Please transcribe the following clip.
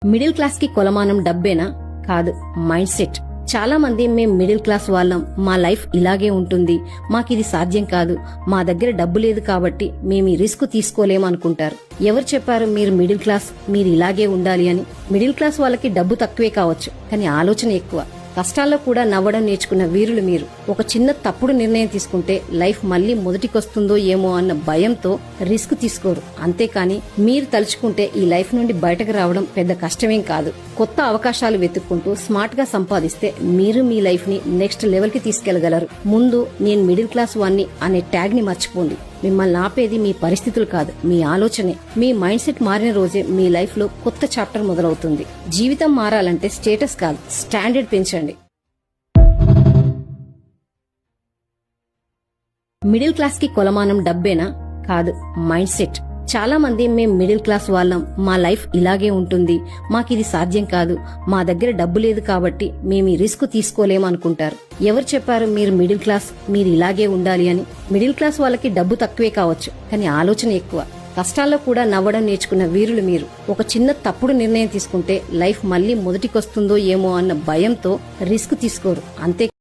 Middle class కి కొలమానం డబ్బేనా? కాదు, మైండ్ సెట్. చాలా మంది మేం మిడిల్ క్లాస్ వాళ్ళం, మా లైఫ్ ఇలాగే ఉంటుంది, మాకిది సాధ్యం కాదు, మా దగ్గర డబ్బు లేదు కాబట్టి మేము ఈ రిస్క్ తీసుకోలేం అనుకుంటారు. ఎవరు చెప్పారు మీరు మిడిల్ క్లాస్, మీరు ఇలాగే ఉండాలి అని? మిడిల్ క్లాస్ వాళ్ళకి డబ్బు తక్కువే కావచ్చు, కానీ ఆలోచన ఎక్కువ. కష్టాల్లో కూడా నవ్వడం నేర్చుకున్న వీరులు మీరు. ఒక చిన్న తప్పుడు నిర్ణయం తీసుకుంటే లైఫ్ మళ్లీ మొదటికొస్తుందో ఏమో అన్న భయంతో రిస్క్ తీసుకోరు. అంతేకాని మీరు తలుచుకుంటే ఈ లైఫ్ నుండి బయటకు రావడం పెద్ద కష్టమేం కాదు. కొత్త అవకాశాలు వెతుక్కుంటూ స్మార్ట్ గా సంపాదిస్తే మీరు మీ లైఫ్ ని నెక్స్ట్ లెవెల్ కి తీసుకెళ్లగలరు. ముందు నేను మిడిల్ క్లాస్ వాణ్ణి అనే ట్యాగ్ ని మర్చిపోండి. మిమ్మల్ని ఆపేది మీ పరిస్థితులు కాదు, మీ ఆలోచనే. మీ మైండ్ సెట్ మారిన రోజే మీ లైఫ్ లో కొత్త చాప్టర్ మొదలవుతుంది. జీవితం మారాలంటే స్టేటస్ కాదు, స్టాండర్డ్ పెంచండి. మిడిల్ క్లాస్ కి కొలమానం డబ్బేనా? కాదు, మైండ్ సెట్. చాలా మంది మేం మిడిల్ క్లాస్ వాళ్ళం, మా లైఫ్ ఇలాగే ఉంటుంది, మాకిది సాధ్యం కాదు, మా దగ్గర డబ్బు లేదు కాబట్టి మేము ఈ రిస్క్ తీసుకోలేం అనుకుంటారు. ఎవరు చెప్పారు మీరు మిడిల్ క్లాస్, మీరు ఇలాగే ఉండాలి అని? మిడిల్ క్లాస్ వాళ్ళకి డబ్బు తక్కువే కావచ్చు, కానీ ఆలోచన ఎక్కువ. కష్టాల్లో కూడా నవ్వడం నేర్చుకున్న వీరులు మీరు. ఒక చిన్న తప్పుడు నిర్ణయం తీసుకుంటే లైఫ్ మళ్లీ మొదటికొస్తుందో ఏమో అన్న భయంతో రిస్క్ తీసుకోరు. అంతే